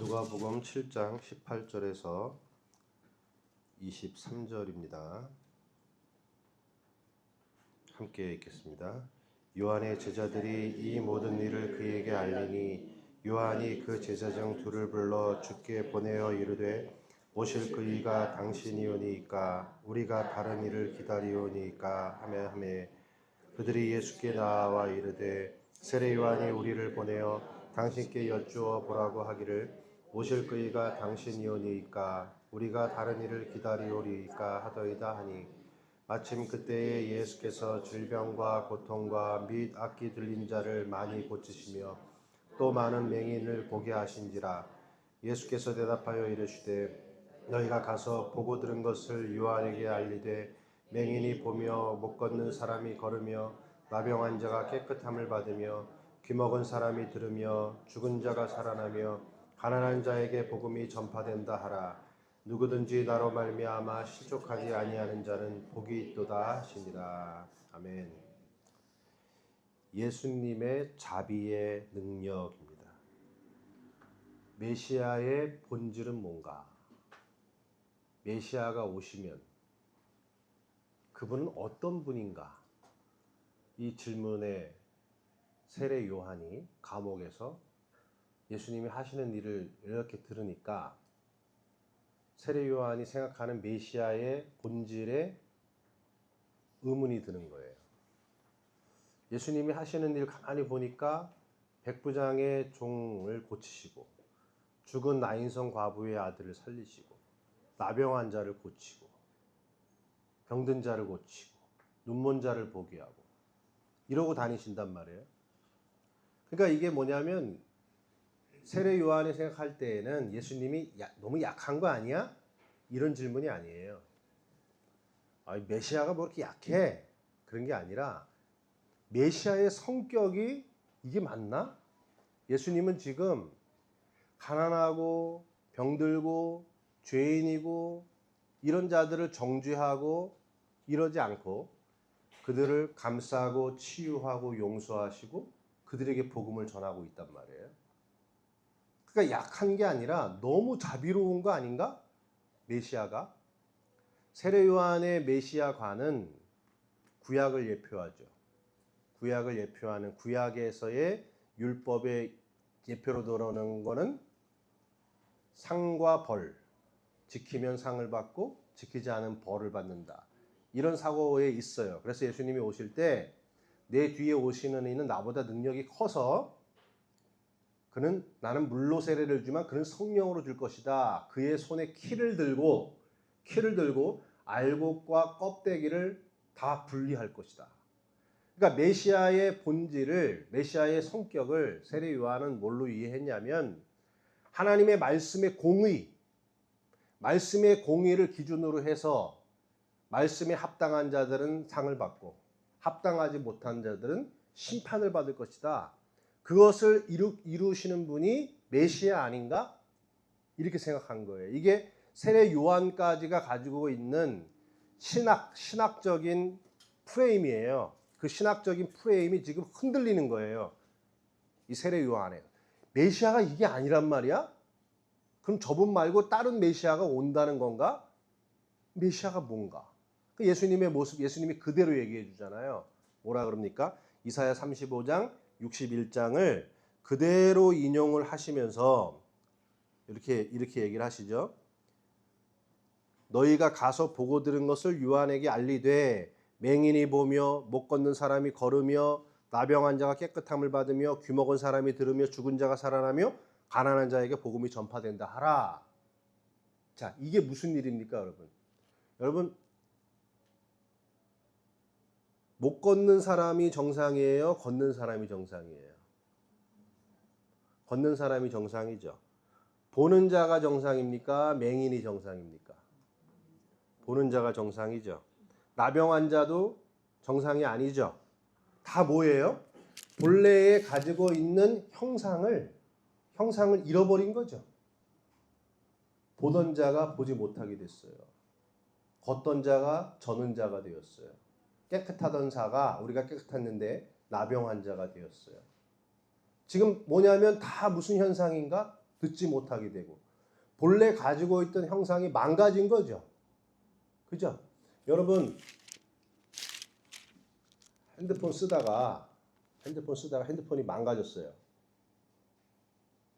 누가복음 7장 18절에서 23절입니다. 함께 읽겠습니다. 요한의 제자들이 이 모든 일을 그에게 알리니 요한이 그 제자 중 둘을 불러 주께 보내어 이르되 오실 그이가 당신이오니이까 우리가 다른 이를 기다리오니이까 하며 그들이 예수께 나와 이르되 세례 요한이 우리를 보내어 당신께 여쭈어 보라고 하기를 오실 그이가 당신이오니이까 우리가 다른 이를 기다리오리이까 하더이다 하니 마침 그때에 예수께서 질병과 고통과 및 악기 들린 자를 많이 고치시며 또 많은 맹인을 보게 하신지라. 예수께서 대답하여 이르시되 너희가 가서 보고 들은 것을 요한에게 알리되 맹인이 보며 못 걷는 사람이 걸으며 나병한 자가 깨끗함을 받으며 귀먹은 사람이 들으며 죽은 자가 살아나며 가난한 자에게 복음이 전파된다 하라. 누구든지 나로 말미암아 실족하지 아니하는 자는 복이 있도다 하시니라. 아멘. 예수님의 자비의 능력입니다. 메시아의 본질은 뭔가? 메시아가 오시면 그분은 어떤 분인가? 이 질문에 세례 요한이 감옥에서 예수님이 하시는 일을 이렇게 들으니까 세례 요한이 생각하는 메시아의 본질에 의문이 드는 거예요. 예수님이 하시는 일 가만히 보니까 백부장의 종을 고치시고 죽은 나인성 과부의 아들을 살리시고 나병 환자를 고치고 병든 자를 고치고 눈먼 자를 보게 하고 이러고 다니신단 말이에요. 그러니까 이게 뭐냐면 세례 요한이 생각할 때에는 예수님이 너무 약한 거 아니야? 이런 질문이 아니에요. 메시아가 뭐 이렇게 약해? 그런 게 아니라 메시아의 성격이 이게 맞나? 예수님은 지금 가난하고 병들고 죄인이고 이런 자들을 정죄하고 이러지 않고 그들을 감싸고 치유하고 용서하시고 그들에게 복음을 전하고 있단 말이에요. 그러니까 약한 게 아니라 너무 자비로운 거 아닌가? 메시아가. 세례 요한의 메시아관은 구약을 예표하죠. 구약을 예표하는 구약에서의 율법의 예표로 들어오는 거는 상과 벌, 지키면 상을 받고 지키지 않은 벌을 받는다. 이런 사고에 있어요. 그래서 예수님이 오실 때 내 뒤에 오시는 이는 나보다 능력이 커서 그는 나는 물로 세례를 주지만 그는 성령으로 줄 것이다. 그의 손에 키를 들고 알곡과 껍데기를 다 분리할 것이다. 그러니까 메시아의 본질을, 메시아의 성격을 세례 요한은 뭘로 이해했냐면 하나님의 말씀의 공의를 기준으로 해서 말씀에 합당한 자들은 상을 받고 합당하지 못한 자들은 심판을 받을 것이다. 그것을 이루시는 분이 메시아 아닌가? 이렇게 생각한 거예요. 이게 세례 요한까지가 가지고 있는 신학적인 프레임이에요. 그 신학적인 프레임이 지금 흔들리는 거예요. 이 세례 요한에. 메시아가 이게 아니란 말이야? 그럼 저분 말고 다른 메시아가 온다는 건가? 메시아가 뭔가? 예수님의 모습, 예수님이 그대로 얘기해 주잖아요. 뭐라 그럽니까? 이사야 35장 61장을 그대로 인용을 하시면서 이렇게 얘기를 하시죠. 너희가 가서 보고 들은 것을 요한에게 알리되 맹인이 보며 못 걷는 사람이 걸으며 나병한 자가 깨끗함을 받으며 귀먹은 사람이 들으며 죽은 자가 살아나며 가난한 자에게 복음이 전파된다 하라. 자, 이게 무슨 일입니까, 여러분? 여러분, 못 걷는 사람이 정상이에요? 걷는 사람이 정상이에요? 걷는 사람이 정상이죠. 보는 자가 정상입니까? 맹인이 정상입니까? 보는 자가 정상이죠. 나병 환자도 정상이 아니죠. 다 뭐예요? 본래에 가지고 있는 형상을 잃어버린 거죠. 보던 자가 보지 못하게 됐어요. 걷던 자가 저는 자가 되었어요. 깨끗하던 자가 우리가 깨끗했는데 나병 환자가 되었어요. 지금 뭐냐면 다 무슨 현상인가? 듣지 못하게 되고 본래 가지고 있던 형상이 망가진 거죠. 그죠? 여러분 핸드폰 쓰다가 핸드폰이 망가졌어요.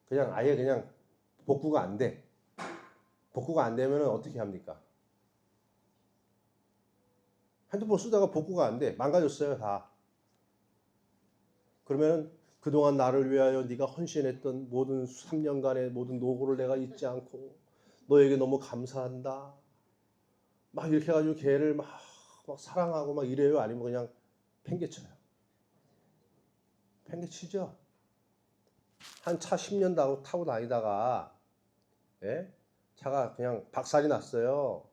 그냥 아예 그냥 복구가 안 돼. 복구가 안 되면 어떻게 합니까? 핸드폰 쓰다가 복구가 안 돼. 망가졌어요, 다. 그러면 그동안 나를 위하여 네가 헌신했던 모든 3년간의 모든 노고를 내가 잊지 않고 너에게 너무 감사한다. 막 이렇게 해가지고 걔를 막 사랑하고 막 이래요? 아니면 그냥 팽개쳐요? 팽개치죠. 한 차 10년 타고 다니다가 차가 그냥 박살이 났어요.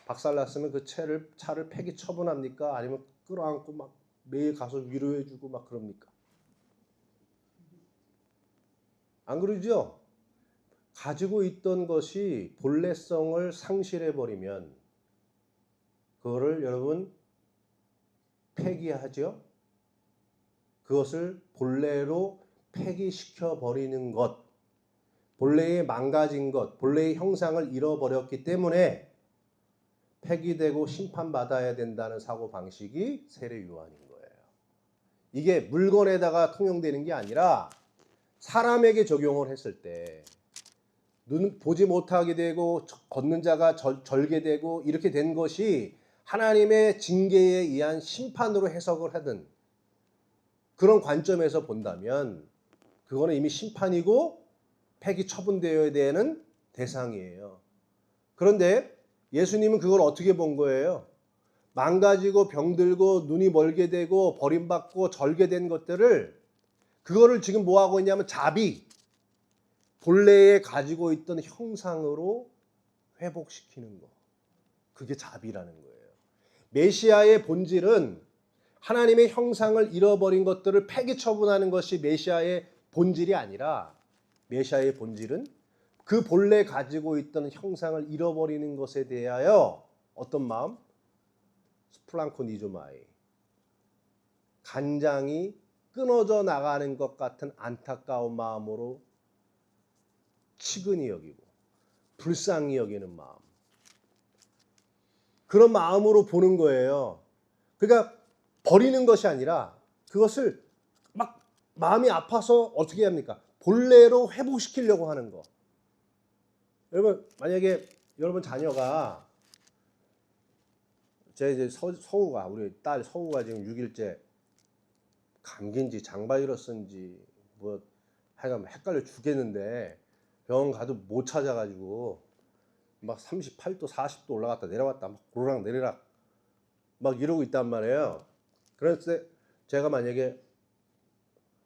박살 났으면 그 차를 폐기 처분합니까? 아니면 끌어안고 막 매일 가서 위로해주고 막 그럽니까? 안 그러죠? 가지고 있던 것이 본래성을 상실해버리면 그거를 여러분 폐기하죠? 그것을 본래로 폐기시켜버리는 것, 본래의 망가진 것, 본래의 형상을 잃어버렸기 때문에 폐기되고 심판받아야 된다는 사고방식이 세례요한인 거예요. 이게 물건에다가 통용되는 게 아니라 사람에게 적용을 했을 때 눈 보지 못하게 되고 걷는 자가 절게 되고 이렇게 된 것이 하나님의 징계에 의한 심판으로 해석을 하든 그런 관점에서 본다면 그거는 이미 심판이고 폐기 처분되어야 되는 대상이에요. 그런데 예수님은 그걸 어떻게 본 거예요? 망가지고 병들고 눈이 멀게 되고 버림받고 절게 된 것들을 그거를 지금 뭐하고 있냐면 자비, 본래에 가지고 있던 형상으로 회복시키는 거. 그게 자비라는 거예요. 메시아의 본질은 하나님의 형상을 잃어버린 것들을 폐기 처분하는 것이 메시아의 본질이 아니라 메시아의 본질은 그 본래 가지고 있던 형상을 잃어버리는 것에 대하여 어떤 마음? 스플랑코니조마이. 간장이 끊어져 나가는 것 같은 안타까운 마음으로 치근히 여기고 불쌍히 여기는 마음. 그런 마음으로 보는 거예요. 그러니까 버리는 것이 아니라 그것을 막 마음이 아파서 어떻게 합니까? 본래로 회복시키려고 하는 거. 여러분 만약에 여러분 자녀가 제 이제 서우가 우리 딸 서우가 지금 6일째 감기인지 장바이러스인지 뭐 하여간 헷갈려 죽겠는데 병원 가도 못 찾아가지고 막 38도 40도 올라갔다 내려왔다 막 오르락 내리락 막 이러고 있단 말이에요. 그랬을 때 제가 만약에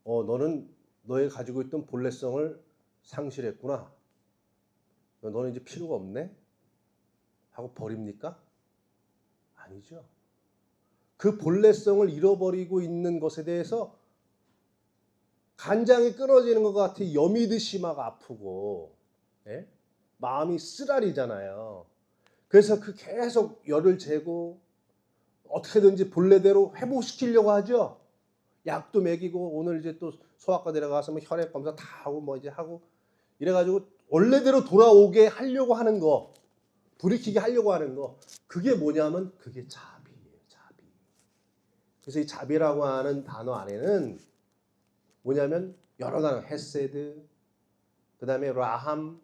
너는 너의 가지고 있던 본래성을 상실했구나. 너는 이제 필요가 없네? 하고 버립니까? 아니죠. 그 본래성을 잃어버리고 있는 것에 대해서 간장이 끊어지는 것 같아 여미듯이 막 아프고 마음이 쓰라리잖아요. 그래서 그 계속 열을 재고 어떻게든지 본래대로 회복시키려고 하죠. 약도 먹이고 오늘 이제 또 소아과 데려가서 뭐 혈액 검사 다 하고 뭐 이제 하고 이래가지고 원래대로 돌아오게 하려고 하는 거, 돌이키게 하려고 하는 거, 그게 뭐냐면 그게 자비예요. 자비. 그래서 이 자비라고 하는 단어 안에는 뭐냐면 여러 단어, 헤세드, 그 다음에 라함,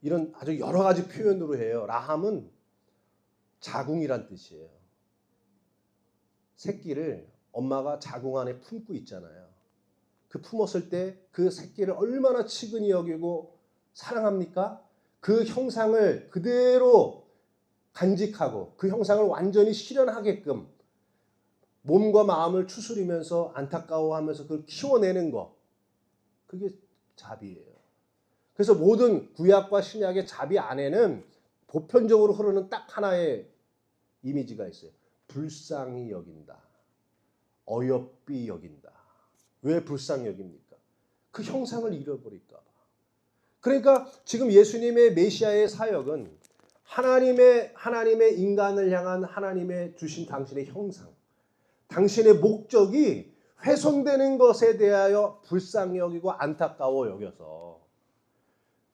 이런 아주 여러 가지 표현으로 해요. 라함은 자궁이란 뜻이에요. 새끼를 엄마가 자궁 안에 품고 있잖아요. 그 품었을 때 그 새끼를 얼마나 치근히 여기고 사랑합니까? 그 형상을 그대로 간직하고 그 형상을 완전히 실현하게끔 몸과 마음을 추스리면서 안타까워하면서 그걸 키워내는 거. 그게 자비예요. 그래서 모든 구약과 신약의 자비 안에는 보편적으로 흐르는 딱 하나의 이미지가 있어요. 불쌍히 여긴다. 어여삐 여긴다. 왜 불쌍히 여깁니까? 그 형상을 잃어버릴까 봐. 그러니까 지금 예수님의 메시아의 사역은 하나님의 인간을 향한 하나님의 주신 당신의 형상, 당신의 목적이 훼손되는 것에 대하여 불쌍히 여기고 안타까워 여겨서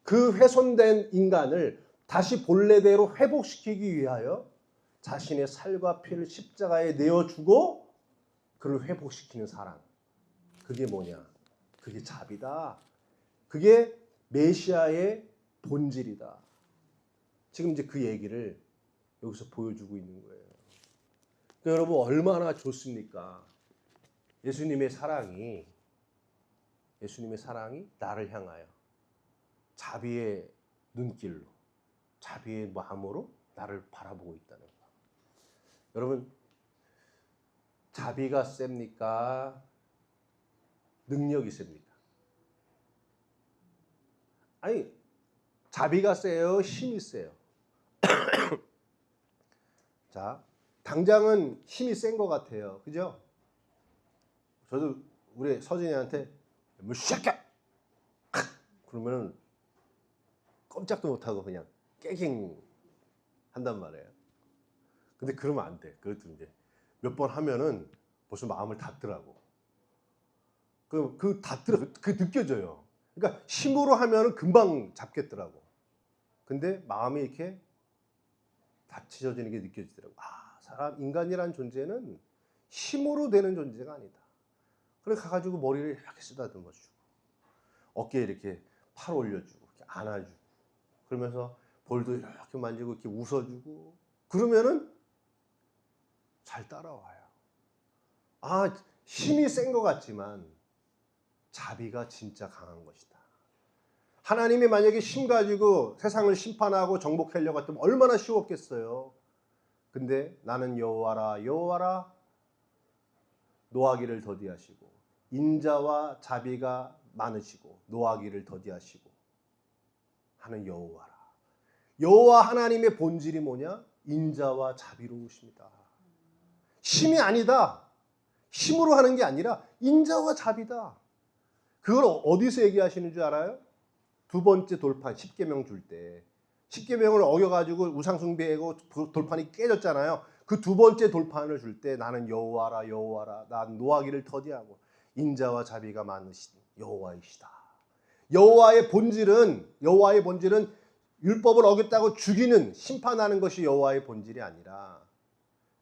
그 훼손된 인간을 다시 본래대로 회복시키기 위하여 자신의 살과 피를 십자가에 내어주고 그를 회복시키는 사랑. 그게 뭐냐? 그게 자비다. 그게 메시아의 본질이다. 지금 이제 그 얘기를 여기서 보여주고 있는 거예요. 그러니까 여러분 얼마나 좋습니까? 예수님의 사랑이 나를 향하여 자비의 눈길로, 자비의 마음으로 나를 바라보고 있다는 거. 여러분, 자비가 셉니까? 능력이 셉니까? 아니, 자비가 세요? 힘이 세요? 자, 당장은 힘이 센 것 같아요. 그죠? 저도 우리 서진이한테 뭐 시작해! 그러면은 꼼짝도 못하고 그냥 깨갱 한단 말이에요. 근데 그러면 안 돼. 그것도 이제 몇 번 하면은 벌써 마음을 닫더라고. 그 닫더라고. 그게 느껴져요. 그러니까 힘으로 하면은 금방 잡겠더라고. 근데 마음이 이렇게 닫혀지는 게 느껴지더라고. 인간이란 존재는 힘으로 되는 존재가 아니다. 그래 가가지고 머리를 이렇게 쓰다듬어 주고, 어깨에 이렇게 팔 올려주고, 이렇게 안아주고, 그러면서 볼도 이렇게 만지고, 이렇게 웃어주고, 그러면은 잘 따라와요. 힘이 센 것 같지만 자비가 진짜 강한 것이다. 하나님이 만약에 힘 가지고 세상을 심판하고 정복하려고 했다면 얼마나 쉬웠겠어요. 근데 나는 여호와라 여호와라 노하기를 더디하시고 인자와 자비가 많으시고 노하기를 더디하시고 하는 여호와라. 여호와 하나님의 본질이 뭐냐? 인자와 자비로우십니다. 힘이 아니다. 힘으로 하는 게 아니라 인자와 자비다. 그걸 어디서 얘기하시는 줄 알아요? 두 번째 돌판 10계명 줄 때 10계명을 어겨가지고 우상숭배하고 돌판이 깨졌잖아요. 그 두 번째 돌판을 줄 때 나는 여호와라 여호와라 난 노하기를 더디하고 인자와 자비가 많으신 여호와이시다. 여호와의 본질은 율법을 어겼다고 죽이는 심판하는 것이 여호와의 본질이 아니라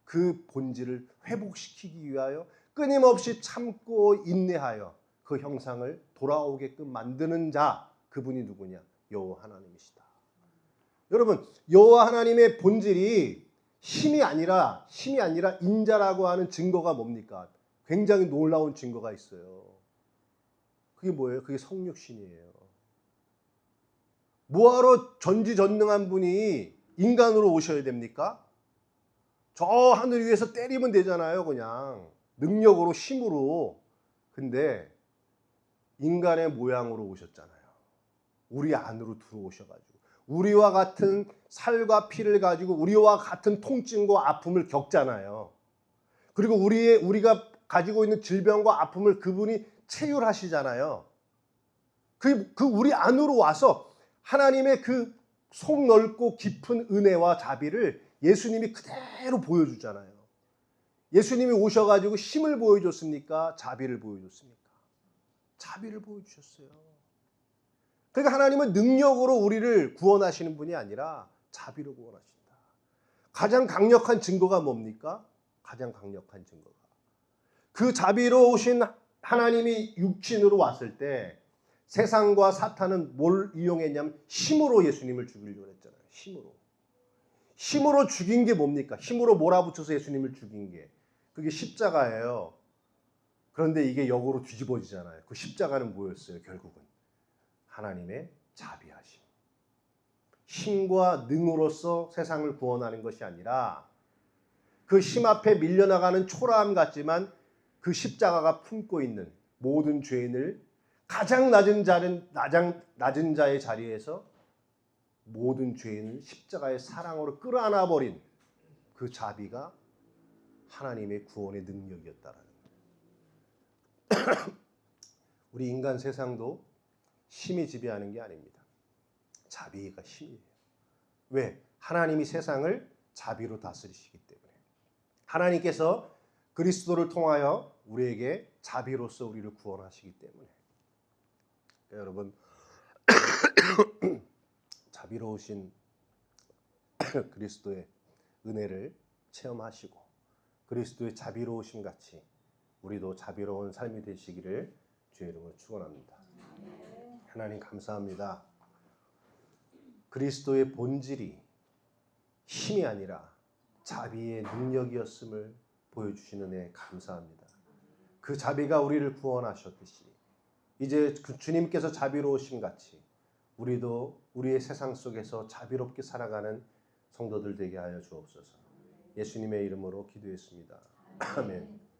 그 본질을 회복시키기 위하여 끊임없이 참고 인내하여 그 형상을 돌아오게끔 만드는 자, 그분이 누구냐? 여호와 하나님이시다. 여러분, 여호와 하나님의 본질이 힘이 아니라 인자라고 하는 증거가 뭡니까? 굉장히 놀라운 증거가 있어요. 그게 뭐예요? 그게 성육신이에요. 뭐하러 전지전능한 분이 인간으로 오셔야 됩니까? 저 하늘 위에서 때리면 되잖아요, 그냥. 능력으로, 힘으로. 근데 인간의 모양으로 오셨잖아요. 우리 안으로 들어오셔가지고 우리와 같은 살과 피를 가지고 우리와 같은 통증과 아픔을 겪잖아요. 그리고 우리가 가지고 있는 질병과 아픔을 그분이 체휼하시잖아요. 그 우리 안으로 와서 하나님의 그 속 넓고 깊은 은혜와 자비를 예수님이 그대로 보여주잖아요. 예수님이 오셔가지고 힘을 보여줬습니까? 자비를 보여줬습니까? 자비를 보여주셨어요. 그러니까 하나님은 능력으로 우리를 구원하시는 분이 아니라 자비로 구원하신다. 가장 강력한 증거가 뭡니까? 가장 강력한 증거가 그 자비로우신 하나님이 육신으로 왔을 때 세상과 사탄은 뭘 이용했냐면 힘으로 예수님을 죽이려고 했잖아요. 힘으로 죽인 게 뭡니까? 힘으로 몰아붙여서 예수님을 죽인 게 그게 십자가예요. 그런데 이게 역으로 뒤집어지잖아요. 그 십자가는 뭐였어요? 결국은 하나님의 자비하심. 힘과 능으로서 세상을 구원하는 것이 아니라 그 힘 앞에 밀려나가는 초라함 같지만 그 십자가가 품고 있는 모든 죄인을 가장 낮은 자의 자리에서 모든 죄인을 십자가의 사랑으로 끌어안아 버린 그 자비가 하나님의 구원의 능력이었다라는 거예요. 우리 인간 세상도 힘이 지배하는 게 아닙니다. 자비가 힘이에요. 왜? 하나님이 세상을 자비로 다스리시기 때문에. 하나님께서 그리스도를 통하여 우리에게 자비로서 우리를 구원하시기 때문에. 여러분 자비로우신 그리스도의 은혜를 체험하시고 그리스도의 자비로우심 같이 우리도 자비로운 삶이 되시기를 주의 이름으로 축원합니다. 하나님 감사합니다. 그리스도의 본질이 힘이 아니라 자비의 능력이었음을 보여주시는 은혜 감사합니다. 그 자비가 우리를 구원하셨듯이 이제 그 주님께서 자비로우심 같이 우리도 우리의 세상 속에서 자비롭게 살아가는 성도들 되게 하여 주옵소서. 예수님의 이름으로 기도했습니다. 아멘.